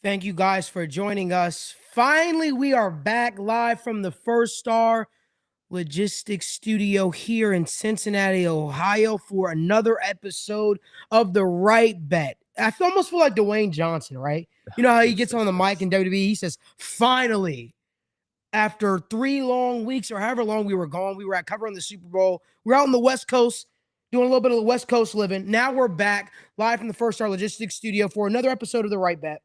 Thank you guys for joining us. Finally, we are back live from the First Star Logistics Studio here in Cincinnati, Ohio for another episode of the Wrightbet. Almost feel like Dwayne Johnson, right? You know how he gets on the mic in WWE, he says, finally, after 3 long weeks or however long we were gone, we were at covering the Super Bowl. We're out on the West Coast doing a little bit of the West Coast living. Now we're back live from the First Star Logistics Studio for another episode of the Wrightbet.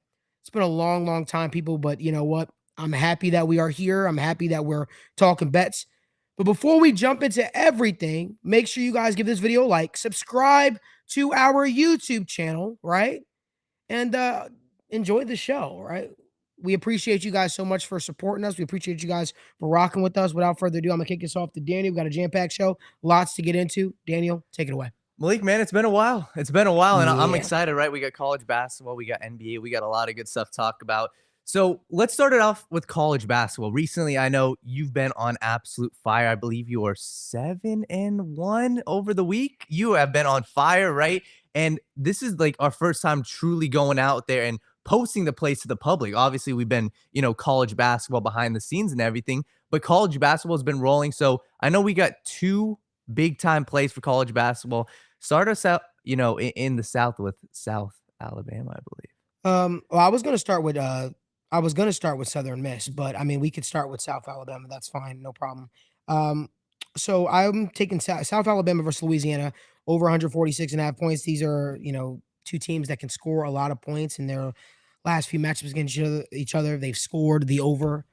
It's been a long, long time, people, but you know what? I'm happy that we are here. I'm happy that we're talking bets. But before we jump into everything, make sure you guys give this video a like, subscribe to our YouTube channel, right? And enjoy the show, right? We appreciate you guys so much for supporting us. We appreciate you guys for rocking with us. Without further ado, I'm going to kick this off to Daniel. We've got a jam-packed show. Lots to get into. Daniel, take it away. Malik, man, it's been a while. And I'm excited, right? We got college basketball, we got NBA, we got a lot of good stuff to talk about. So let's start it off with college basketball. Recently, I know you've been on absolute fire. I believe you are 7-1 over the week. You have been on fire, right? And this is like our first time truly going out there and posting the plays to the public. Obviously, we've been, college basketball behind the scenes and everything, but college basketball has been rolling. So I know we got 2 big time plays for college basketball. Start us out, in the South with South Alabama, I believe. Well, I was going to start with Southern Miss, but I mean, we could start with South Alabama. That's fine. No problem. So I'm taking South Alabama versus Louisiana over 146.5 points. These are, 2 teams that can score a lot of points in their last few matchups against each other. They've scored the over,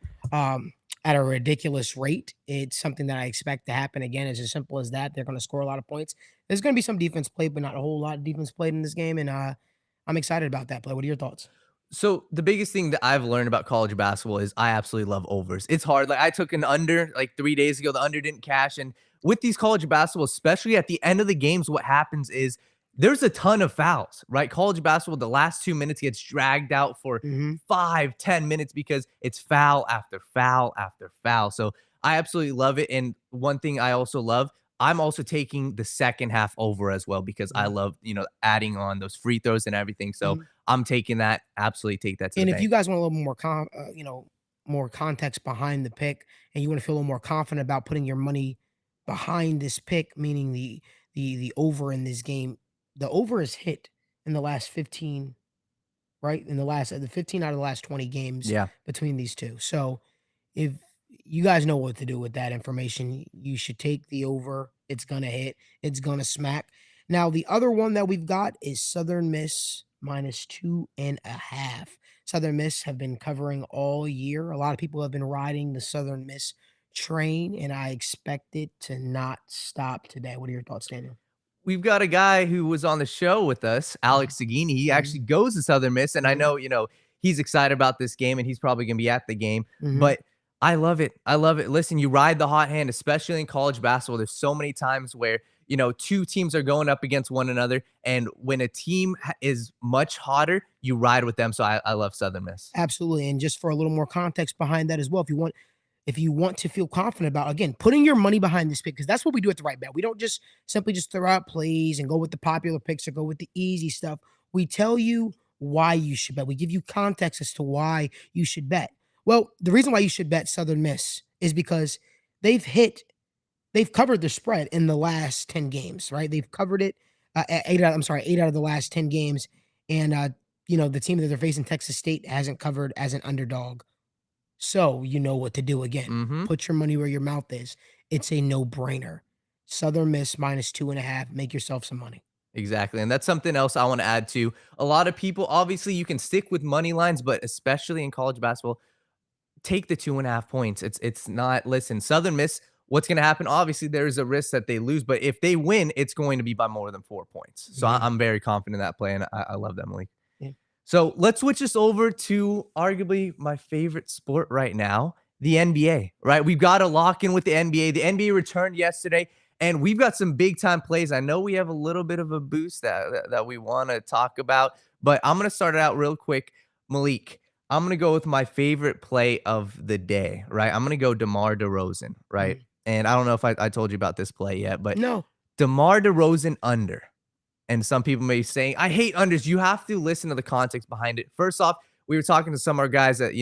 at a ridiculous rate. It's something that I expect to happen again. It's as simple as that. They're going to score a lot of points. There's going to be some defense played, but not a whole lot of defense played in this game. And I'm excited about that play. What are your thoughts? So the biggest thing that I've learned about college basketball is I absolutely love overs. It's hard. Like I took an under like 3 days ago. The under didn't cash. And with these college basketball, especially at the end of the games, what happens is there's a ton of fouls, right? College basketball, the last 2 minutes gets dragged out for 5-10 minutes because it's foul after foul after foul. So I absolutely love it. And one thing I also love, I'm also taking the second half over as well because I love, adding on those free throws and everything. So I'm taking that. Absolutely take that to And the if bank. you guys want a little more, more context behind the pick, and you want to feel a little more confident about putting your money behind this pick, meaning the over in this game, the over is hit in the last 15, right? In the 15 out of the last 20 games between these two. So if you guys know what to do with that information, you should take the over. It's going to hit. It's going to smack. Now, the other one that we've got is Southern Miss -2.5. Southern Miss have been covering all year. A lot of people have been riding the Southern Miss train, and I expect it to not stop today. What are your thoughts, Daniel? We've got a guy who was on the show with us, Alex Sagini. He actually goes to Southern Miss, and I know, he's excited about this game, and he's probably going to be at the game. But I love it. I love it. Listen, you ride the hot hand, especially in college basketball. There's so many times where, 2 teams are going up against one another, and when a team is much hotter, you ride with them. So I love Southern Miss. Absolutely. And just for a little more context behind that as well, if you want to feel confident about, again, putting your money behind this pick, because that's what we do at the Right Bet. We don't just simply just throw out plays and go with the popular picks or go with the easy stuff. We tell you why you should bet. We give you context as to why you should bet. Well, the reason why you should bet Southern Miss is because they've covered the spread in the last 10 games, right? They've covered it 8 out of the last 10 games. And, the team that they're facing, Texas State, hasn't covered as an underdog. So you know what to do again. Put your money where your mouth is. It's a no-brainer. Southern Miss -2.5. Make yourself some money. Exactly. And that's something else I want to add to. A lot of people, obviously, you can stick with money lines, but especially in college basketball, take the 2.5 points. It's not, listen, Southern Miss, what's going to happen? Obviously, there's a risk that they lose, but if they win, it's going to be by more than 4 points. So I'm very confident in that play, and I love that, Malik. So let's switch this over to arguably my favorite sport right now, the NBA, right? We've got to lock in with the NBA. The NBA returned yesterday, and we've got some big-time plays. I know we have a little bit of a boost that we want to talk about, but I'm going to start it out real quick. Malik, I'm going to go with my favorite play of the day, right? I'm going to go DeMar DeRozan, right? And I don't know if I told you about this play yet, but No. DeMar DeRozan under. And some people may be saying, I hate unders. You have to listen to the context behind it. First off, we were talking to some of our guys at,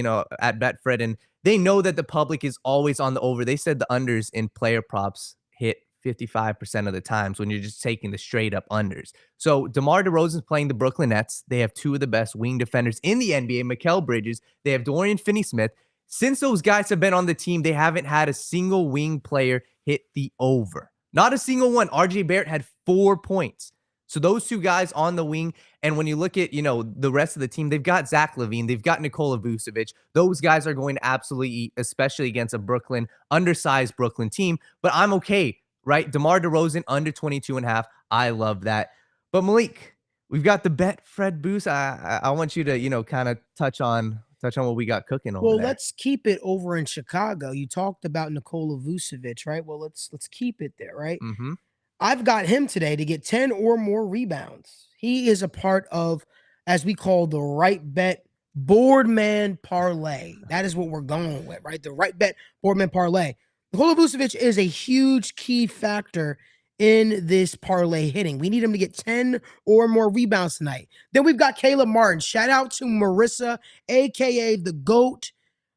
at Betfred, and they know that the public is always on the over. They said the unders in player props hit 55% of the times when you're just taking the straight up unders. So DeMar DeRozan's playing the Brooklyn Nets. They have two of the best wing defenders in the NBA, Mikal Bridges. They have Dorian Finney-Smith. Since those guys have been on the team, they haven't had a single wing player hit the over. Not a single one. RJ Barrett had 4 points. So those two guys on the wing, and when you look at, the rest of the team, they've got Zach LaVine, they've got Nikola Vucevic. Those guys are going to absolutely eat, especially against a undersized Brooklyn team. But I'm okay, right? DeMar DeRozan under 22.5. I love that. But Malik, we've got the Betfred boost. I want you to, kind of touch on what we got cooking over there. Well, let's keep it over in Chicago. You talked about Nikola Vucevic, right? Well, let's keep it there, right? Mm-hmm. I've got him today to get 10 or more rebounds. He is a part of, as we call, the Wrightbet Boardman Parlay. That is what we're going with, right? The Wrightbet Boardman Parlay. Nikola Vucevic is a huge key factor in this parlay hitting. We need him to get 10 or more rebounds tonight. Then we've got Caleb Martin. Shout out to Marissa, a.k.a. the GOAT.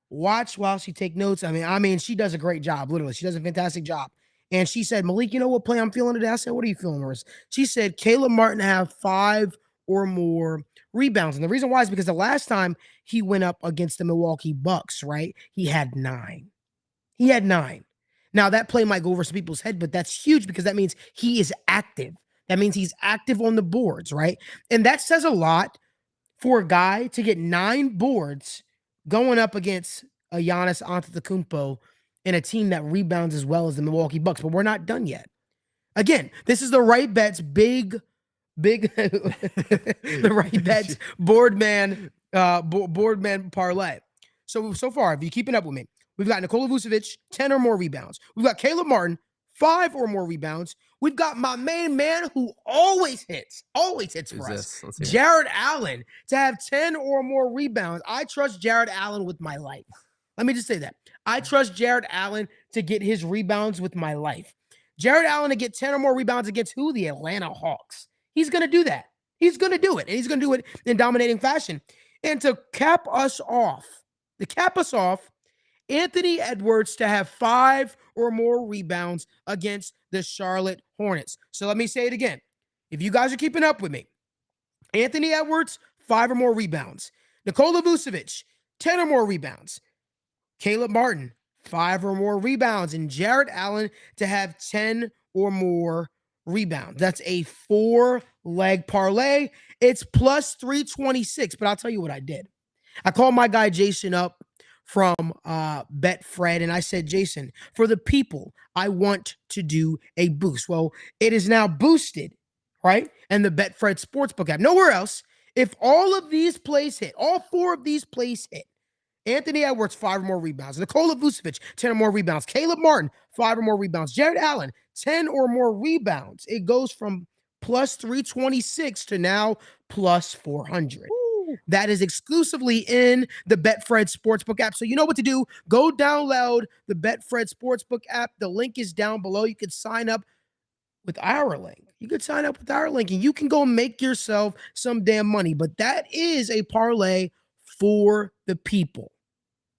Watch while she take notes. I mean, she does a great job, literally. She does a fantastic job. And she said, Malik, you know what play I'm feeling today? I said, what are you feeling, Marissa? She said, Caleb Martin to have 5 or more rebounds. And the reason why is because the last time he went up against the Milwaukee Bucks, right, he had 9. He had 9. Now, that play might go over some people's head, but that's huge because that means he is active. That means he's active on the boards, right? And that says a lot for a guy to get 9 boards going up against a Giannis Antetokounmpo in a team that rebounds as well as the Milwaukee Bucks. But we're not done yet. Again, this is the Wright Bets big the Wright Bets boardman parlay. So far, if you're keeping up with me, we've got Nikola Vucevic, 10 or more rebounds. We've got Caleb Martin, 5 or more rebounds. We've got my main man who always hits for us, Jared Allen, to have 10 or more rebounds. I trust Jared Allen with my life. Let me just say that. I trust Jared Allen to get his rebounds with my life. Jared Allen to get 10 or more rebounds against who? The Atlanta Hawks. He's going to do that. He's going to do it. And he's going to do it in dominating fashion. And to cap us off, Anthony Edwards to have 5 or more rebounds against the Charlotte Hornets. So let me say it again. If you guys are keeping up with me, Anthony Edwards, 5 or more rebounds. Nikola Vucevic, 10 or more rebounds. Caleb Martin, 5 or more rebounds. And Jared Allen to have 10 or more rebounds. That's a 4-leg parlay. It's plus 326. But I'll tell you what I did. I called my guy Jason up from Betfred, and I said, Jason, for the people, I want to do a boost. Well, it is now boosted, right? And the Betfred Sportsbook app. Nowhere else. If all of these plays hit, all 4 of these plays hit, Anthony Edwards, 5 or more rebounds. Nikola Vucevic, 10 or more rebounds. Caleb Martin, 5 or more rebounds. Jared Allen, 10 or more rebounds. It goes from plus 326 to now plus 400. Ooh. That is exclusively in the Betfred Sportsbook app. So you know what to do. Go download the Betfred Sportsbook app. The link is down below. You can sign up with our link. You could sign up with our link and you can go make yourself some damn money. But that is a parlay for the people.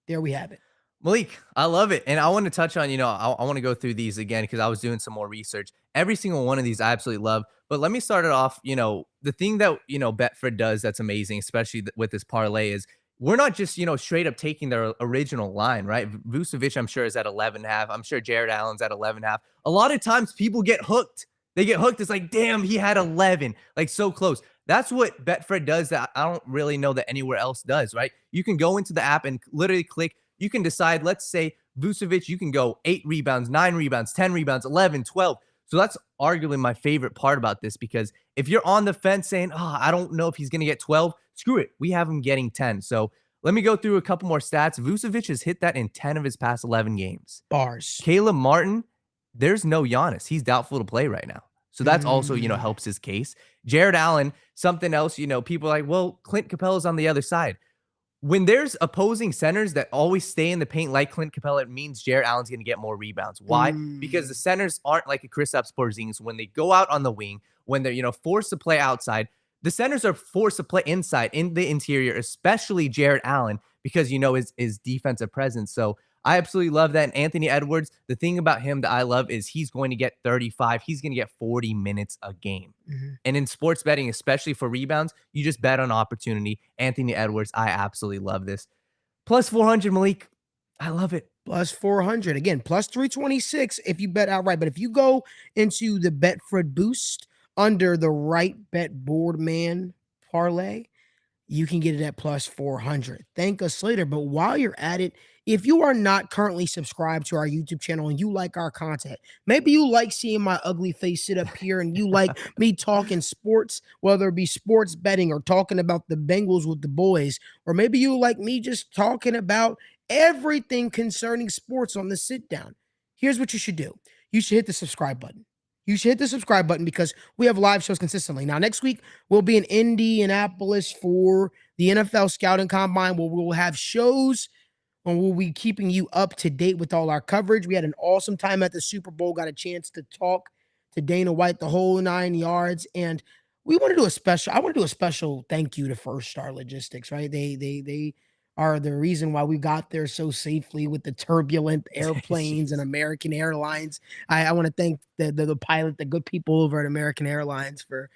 There we have it. Malik, I love it. And I want to touch on, I want to go through these again because I was doing some more research. Every single one of these I absolutely love. But let me start it off. The thing that, Betfred does that's amazing, especially with this parlay, is we're not just, straight up taking their original line, right? Vucevic, I'm sure, is at 11.5. I'm sure Jared Allen's at 11.5. A lot of times people get hooked. They get hooked. It's like, damn, he had 11. Like, so close. That's what Betfred does that I don't really know that anywhere else does, right? You can go into the app and literally click. You can decide, let's say, Vucevic, you can go 8 rebounds, 9 rebounds, 10 rebounds, 11, 12. So that's arguably my favorite part about this, because if you're on the fence saying, I don't know if he's going to get 12, screw it. We have him getting 10. So let me go through a couple more stats. Vucevic has hit that in 10 of his past 11 games. Bars. Caleb Martin, there's no Giannis. He's doubtful to play right now. So that's also, helps his case. Jared Allen, something else, people are like, well, Clint Capella's on the other side. When there's opposing centers that always stay in the paint like Clint Capella, it means Jared Allen's going to get more rebounds. Why? Because the centers aren't like a Kristaps Porzingis. When they go out on the wing, when they're, forced to play outside, The centers are forced to play inside in the interior, especially Jared Allen, because his defensive presence. So I absolutely love that. And Anthony Edwards, the thing about him that I love is he's going to get 35. He's going to get 40 minutes a game. And in sports betting, especially for rebounds, you just bet on opportunity. Anthony Edwards, I absolutely love this. Plus 400, Malik. I love it. Plus 400. Again, plus 326 if you bet outright. But if you go into the Betfred Boost under the Wrightbet Boardman parlay, you can get it at plus 400. Thank us later. But while you're at it, if you are not currently subscribed to our YouTube channel and you like our content, maybe you like seeing my ugly face sit up here and you like me talking sports, whether it be sports betting or talking about the Bengals with the boys, or maybe you like me just talking about everything concerning sports on the sit down. Here's what you should do. You should hit the subscribe button. You should hit the subscribe button because we have live shows consistently. Now, next week, we'll be in Indianapolis for the NFL Scouting Combine, where we'll have shows and we'll be keeping you up to date with all our coverage. We had an awesome time at the Super Bowl, got a chance to talk to Dana White the whole 9 yards. And I want to do a special thank you to First Star Logistics, right? They are the reason why we got there so safely with the turbulent airplanes and American Airlines. I want to thank the pilot, the good people over at American Airlines for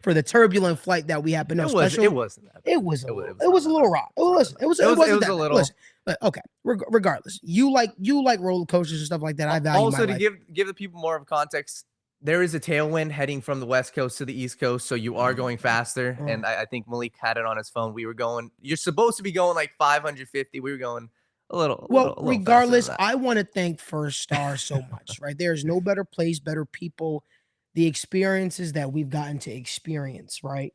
the turbulent flight that we had. But no, it wasn't that bad. It was a little rough. It wasn't that a little. Listen, but okay, regardless, you like roller coasters and stuff like that. I value also my to life. give the people more of context. There is a tailwind heading from the West Coast to the East Coast, so you are going faster. And I think Malik had it on his phone. You're supposed to be going like 550. We were going a little. Regardless, I want to thank First Star so much, right? There's no better place, better people, the experiences that we've gotten to experience, right?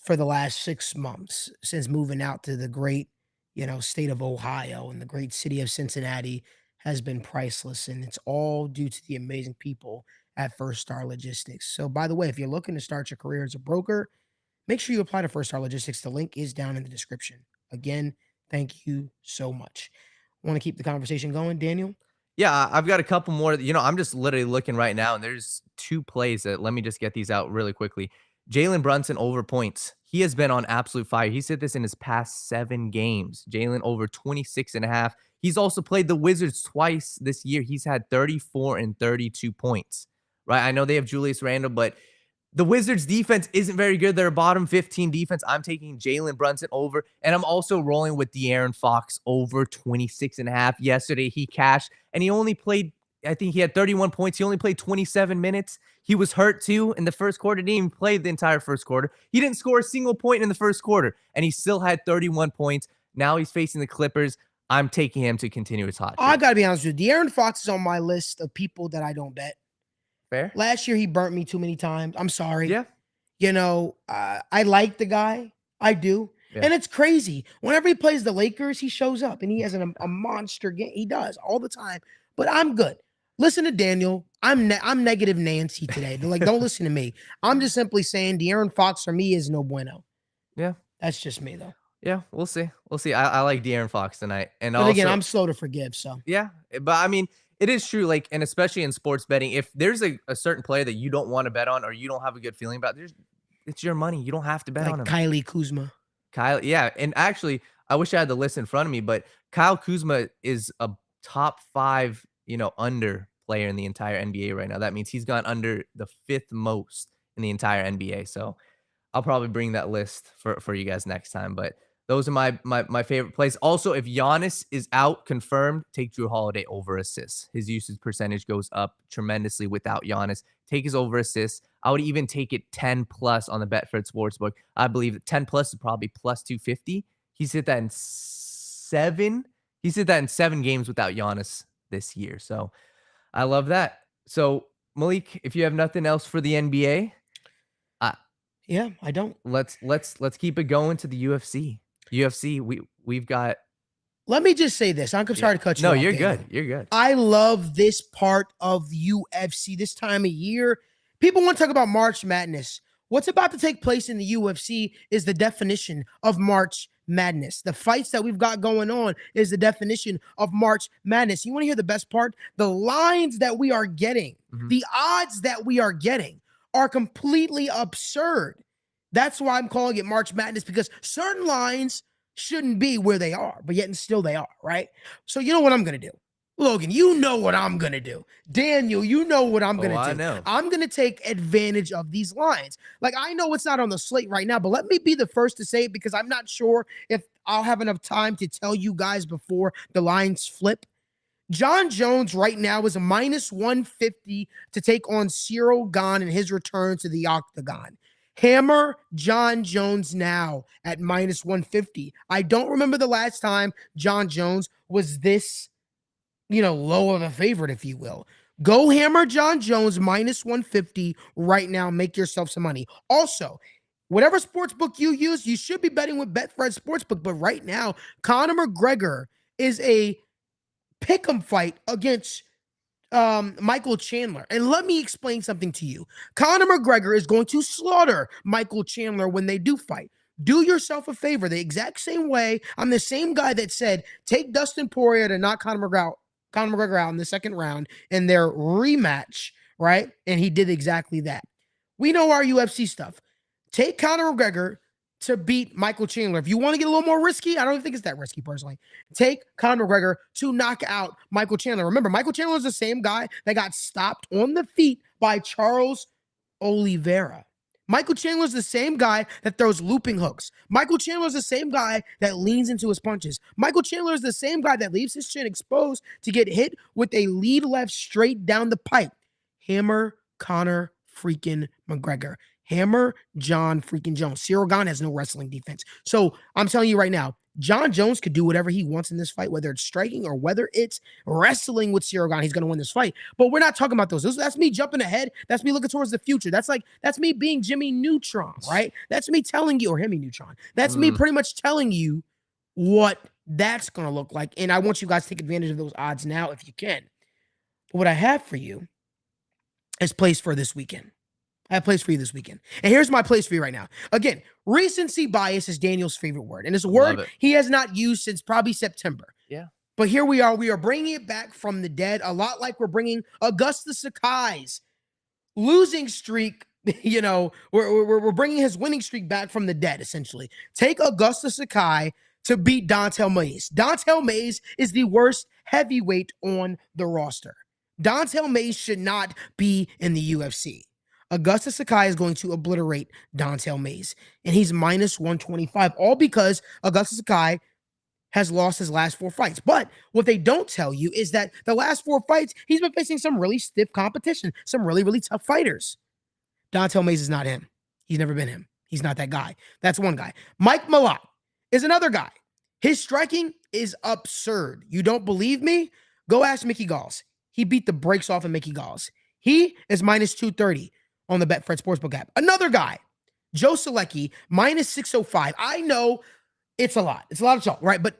For the last 6 months since moving out to the great, state of Ohio and the great city of Cincinnati has been priceless. And it's all due to the amazing people at First Star Logistics. So by the way, if you're looking to start your career as a broker, make sure you apply to First Star Logistics. The link is down in the description. Again, thank you so much. Want to keep the conversation going, Daniel? Yeah, I've got a couple more. I'm just literally looking right now, and there's 2 plays that let me just get these out really quickly. Jalen Brunson over points. He has been on absolute fire. He's hit this in his past 7 games. Jalen over 26.5. He's also played the Wizards twice this year. He's had 34 and 32 points. Right? I know they have Julius Randle, but the Wizards defense isn't very good. They're a bottom 15 defense. I'm taking Jalen Brunson over, and I'm also rolling with De'Aaron Fox over 26.5. Yesterday, he cashed, and he only played, I think he had 31 points. He only played 27 minutes. He was hurt, too, in the first quarter. Didn't even play the entire first quarter. He didn't score a single point in the first quarter, and he still had 31 points. Now he's facing the Clippers. I'm taking him to continue his hot streak. I got to be honest with you. De'Aaron Fox is on my list of people that I don't bet. Fair. Last year, he burnt me too many times. I'm sorry. Yeah. I like the guy. I do. Yeah. And it's crazy. Whenever he plays the Lakers, he shows up and he has a monster game. He does all the time. But I'm good. Listen to Daniel. I'm negative Nancy today. Don't listen to me. I'm just simply saying De'Aaron Fox for me is no bueno. Yeah. That's just me, though. Yeah, we'll see. I like De'Aaron Fox tonight. And but again, I'm slow to forgive, so. Yeah, but I mean, it is true, and especially in sports betting, if there's a certain player that you don't want to bet on or you don't have a good feeling about, it's your money. You don't have to bet on him. Kylie Kuzma. Yeah, and actually, I wish I had the list in front of me, but Kyle Kuzma is a top 5, under player in the entire NBA right now. That means he's gone under the 5th most in the entire NBA. So I'll probably bring that list for you guys next time, but those are my favorite plays. Also, if Giannis is out, confirmed, take Drew Holiday over assists. His usage percentage goes up tremendously without Giannis. Take his over assists. I would even take it 10 plus on the Betfred Sportsbook. I believe that 10 plus is probably plus 250. He's hit that in 7. He's hit that in 7 games without Giannis this year. So I love that. So Malik, if you have nothing else for the NBA, yeah, I don't. Let's keep it going to the UFC. We've got. Let me just say this. I'm sorry to cut you off. No, you're good. You're good. I love this part of UFC this time of year. People want to talk about March Madness. What's about to take place in the UFC is the definition of March Madness. The fights that we've got going on is the definition of March Madness. You want to hear the best part? The lines that we are getting, the odds that we are getting are completely absurd. That's why I'm calling it March Madness, because certain lines shouldn't be where they are, but yet and still they are, right? So you know what I'm going to do? Logan, you know what I'm going to do. Daniel, you know what I'm going to do. I know. I'm going to take advantage of these lines. Like, I know it's not on the slate right now, but let me be the first to say it, because I'm not sure if I'll have enough time to tell you guys before the lines flip. John Jones right now is a minus 150 to take on Cyril Gane in his return to the octagon. Hammer John Jones now at minus 150. I don't remember the last time John Jones was this, low of a favorite, if you will. Go hammer John Jones minus 150 right now. Make yourself some money. Also, whatever sportsbook you use, you should be betting with Betfred Sportsbook. But right now, Conor McGregor is a pick'em fight against Michael Chandler. And let me explain something to you. Conor McGregor is going to slaughter Michael Chandler when they do fight. Do yourself a favor. The exact same way, I'm the same guy that said, take Dustin Poirier to knock Conor McGregor out in the second round in their rematch, right? And he did exactly that. We know our UFC stuff. Take Conor McGregor to beat Michael Chandler. If you want to get a little more risky, I don't think it's that risky personally. Take Conor McGregor to knock out Michael Chandler. Remember, Michael Chandler is the same guy that got stopped on the feet by Charles Oliveira. Michael Chandler is the same guy that throws looping hooks. Michael Chandler is the same guy that leans into his punches. Michael Chandler is the same guy that leaves his chin exposed to get hit with a lead left straight down the pipe. Hammer Conor freaking McGregor. Hammer John freaking Jones. Cyril Gane has no wrestling defense. So I'm telling you right now, John Jones could do whatever he wants in this fight, whether it's striking or whether it's wrestling with Cyril Gane. He's going to win this fight. But we're not talking about those. That's me jumping ahead. That's me looking towards the future. That's me being Jimmy Neutron, right? That's me telling you, or Hemi Neutron. That's me pretty much telling you what that's going to look like. And I want you guys to take advantage of those odds now if you can. But what I have for you is plays for this weekend. I have plays for you this weekend. And here's my plays for you right now. Again, recency bias is Daniel's favorite word. And it's a word he has not used since probably September. Yeah. But here we are. We are bringing it back from the dead, a lot like we're bringing Augusta Sakai's losing streak. We're bringing his winning streak back from the dead, essentially. Take Augusta Sakai to beat Dontel Mays. Dontel Mays is the worst heavyweight on the roster. Dontel Mays should not be in the UFC. Augusta Sakai is going to obliterate Dontel Mays, and he's minus 125, all because Augusta Sakai has lost his last 4 fights. But what they don't tell you is that the last 4 fights, he's been facing some really stiff competition, some really, really tough fighters. Dontel Mays is not him. He's never been him. He's not that guy. That's one guy. Mike Malik is another guy. His striking is absurd. You don't believe me? Go ask Mickey Galls. He beat the brakes off of Mickey Galls. He is minus 230 on the Betfred Sportsbook app. Another guy, Joe Selecki, minus 605. I know it's a lot. It's a lot of chalk, right? But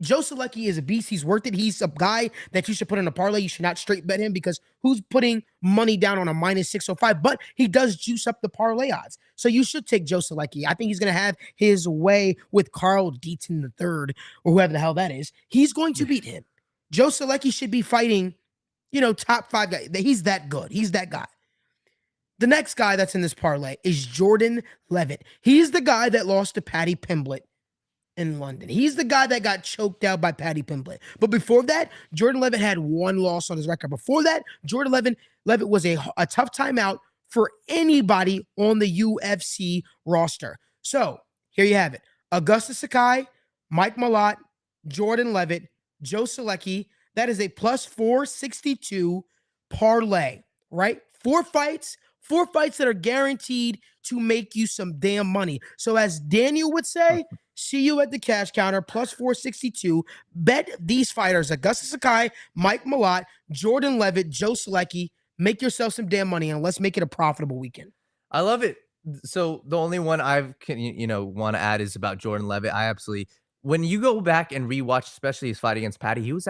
Joe Selecki is a beast. He's worth it. He's a guy that you should put in a parlay. You should not straight bet him, because who's putting money down on a minus 605? But he does juice up the parlay odds. So you should take Joe Selecki. I think he's going to have his way with Carl Deaton III, or whoever the hell that is. He's going to beat him. Joe Selecki should be fighting, top 5 guy. He's that good. He's that guy. The next guy that's in this parlay is Jordan Levitt. He's the guy that lost to Paddy Pimblett in London. He's the guy that got choked out by Paddy Pimblett. But before that, Jordan Levitt had 1 loss on his record. Before that, Jordan Levitt was a tough time out for anybody on the UFC roster. So here you have it. Augusta Sakai, Mike Malott, Jordan Levitt, Joe Selecki. That is a plus 462 parlay, right? 4 fights that are guaranteed to make you some damn money. So as Daniel would say, see you at the cash counter, plus 462. Bet these fighters, Augusta Sakai, Mike Malott, Jordan Levitt, Joe Selecki. Make yourself some damn money, and let's make it a profitable weekend. I love it. So the only one I want to add is about Jordan Levitt. When you go back and rewatch, especially his fight against Paddy, he was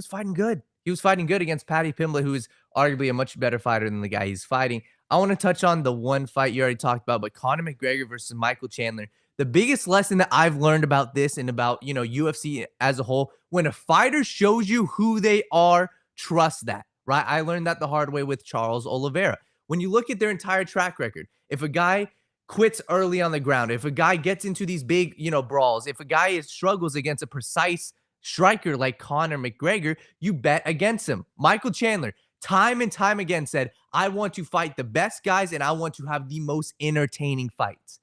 fighting good. He was fighting good against Paddy Pimblett, who is arguably a much better fighter than the guy he's fighting. I want to touch on the one fight you already talked about, but Conor McGregor versus Michael Chandler. The biggest lesson that I've learned about this and about, UFC as a whole, when a fighter shows you who they are, trust that, right? I learned that the hard way with Charles Oliveira. When you look at their entire track record, if a guy quits early on the ground, if a guy gets into these big, brawls, if a guy struggles against a precise striker like Conor McGregor, you bet against him. Michael Chandler, time and time again, said, I want to fight the best guys and I want to have the most entertaining fights.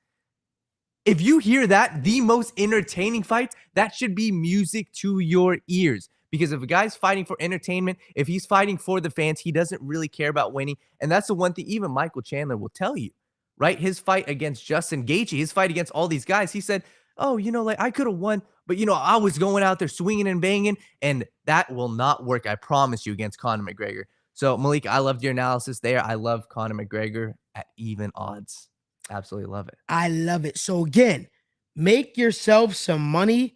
If you hear that, the most entertaining fights, that should be music to your ears. Because if a guy's fighting for entertainment, if he's fighting for the fans, he doesn't really care about winning. And that's the one thing even Michael Chandler will tell you, right? His fight against Justin Gaethje, his fight against all these guys, he said, oh, like I could have won, but I was going out there swinging and banging, and that will not work, I promise you, against Conor McGregor. So, Malik, I loved your analysis there. I love Conor McGregor at even odds. Absolutely love it. I love it. So again, make yourself some money.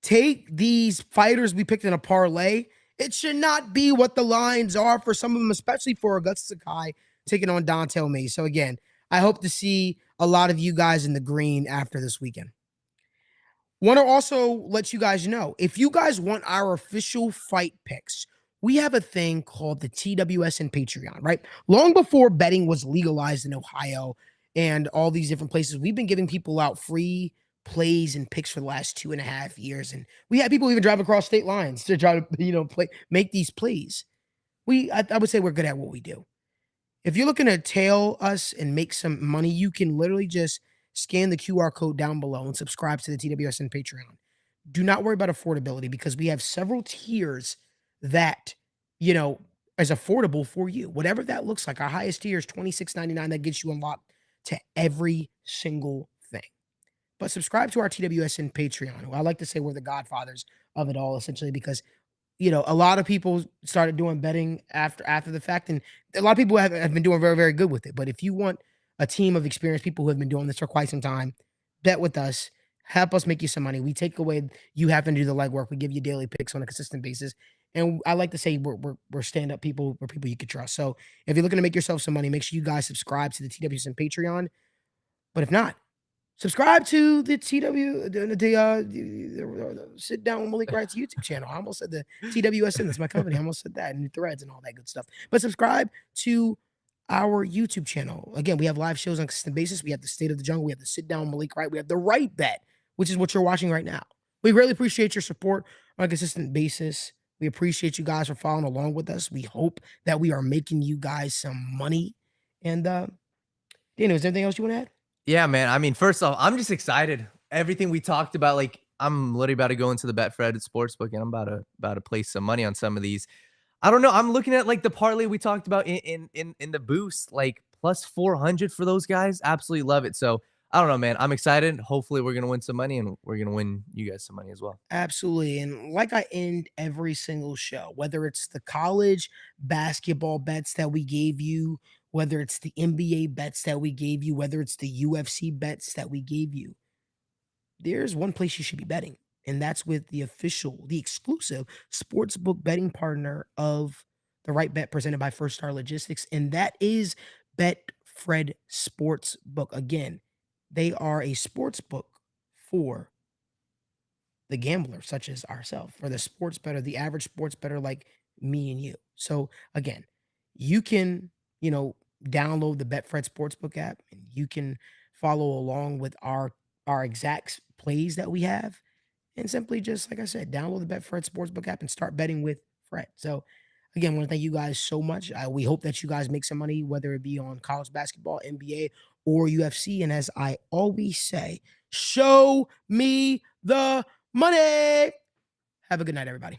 Take these fighters we picked in a parlay. It should not be what the lines are for some of them, especially for Augustus Sakai taking on Dante May. So again, I hope to see a lot of you guys in the green after this weekend. Want to also let you guys know, if you guys want our official fight picks, we have a thing called the TWSN Patreon, right? Long before betting was legalized in Ohio and all these different places, we've been giving people out free plays and picks for the last 2.5 years. And we had people even drive across state lines to try to, make these plays. I would say we're good at what we do. If you're looking to tail us and make some money, you can literally just scan the QR code down below and subscribe to the TWSN Patreon. Do not worry about affordability because we have several tiers that, is affordable for you. Whatever that looks like. Our highest tier is $26.99. That gets you unlocked to every single thing. But subscribe to our TWSN Patreon. I like to say we're the godfathers of it all, essentially, because a lot of people started doing betting after the fact, and a lot of people have been doing very, very good with it. But if you want a team of experienced people who have been doing this for quite some time, bet with us. Help us make you some money. We take away you having to do the legwork. We give you daily picks on a consistent basis. And I like to say we're stand-up people. We're people you can trust. So if you're looking to make yourself some money, make sure you guys subscribe to the TWSN Patreon. But if not, subscribe to the Sit Down with Malik Wright's YouTube channel. I almost said the TWSN. That's my company. I almost said that, and the threads and all that good stuff. But subscribe to our YouTube channel. Again, we have live shows on a consistent basis. We have the State of the Jungle. We have the Sit Down with Malik Wright. We have the Wrightbet, which is what you're watching right now. We really appreciate your support on a consistent basis. We appreciate you guys for following along with us. We hope that we are making you guys some money. And Daniel, is there anything else you want to add? Yeah, man. I mean, first off, I'm just excited. Everything we talked about, I'm literally about to go into the Betfred Sportsbook, and I'm about to place some money on some of these. I don't know. I'm looking at the parlay we talked about in the boost, plus 400 for those guys. Absolutely love it. So I don't know, man. I'm excited. Hopefully we're gonna win some money, and we're gonna win you guys some money as well. Absolutely. And like I end every single show, whether it's the college basketball bets that we gave you, whether it's the NBA bets that we gave you, whether it's the UFC bets that we gave you, there's one place you should be betting, and that's with the exclusive sportsbook betting partner of the Wrightbet presented by First Star Logistics, and that is Betfred Sportsbook. Again, they are a sportsbook for the gambler, such as ourselves, for the sports bettor, the average sports bettor like me and you. So again, you can, download the Betfred Sportsbook app, and you can follow along with our exact plays that we have, and simply just, like I said, download the Betfred Sportsbook app and start betting with Fred. So again, I want to thank you guys so much. We hope that you guys make some money, whether it be on college basketball, NBA, or UFC. And as I always say, show me the money. Have a good night, everybody.